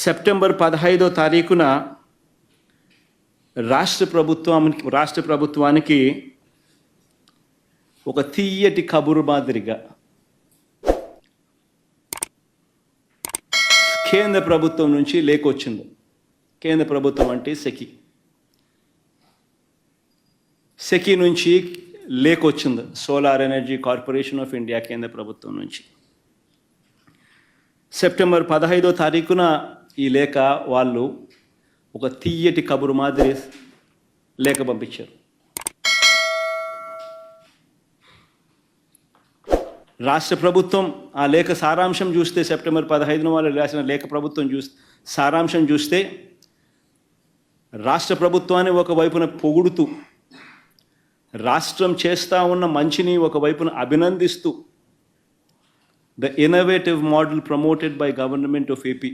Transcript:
September 15వ తారీఖున రాష్ట్ర ప్రభుత్వానికి ఒక తీయటి కబురు మాదిరిగా కేంద్ర ప్రభుత్వం నుంచి లేఖ వచ్చింది. కేంద్ర ప్రభుత్వం అంటే సెకి నుంచి లేఖ వచ్చింది. Solar energy corporation of India కేంద్ర ప్రభుత్వం నుంచి సెప్టెంబర్ 15వ తారీఖున ఈ లేఖ వాళ్ళు ఒక తీయటి కబురు మాదిరి లేఖ పంపించారు. రాష్ట్ర ప్రభుత్వం ఆ లేఖ సారాంశం చూస్తే, సెప్టెంబర్ 15న వాళ్ళు రాసిన లేఖ ప్రభుత్వం సారాంశం చూస్తే, రాష్ట్ర ప్రభుత్వాన్ని ఒకవైపున పొగుడుతూ, రాష్ట్రం చేస్తూ ఉన్న మంచిని ఒకవైపున అభినందిస్తూ, the innovative model promoted by government of AP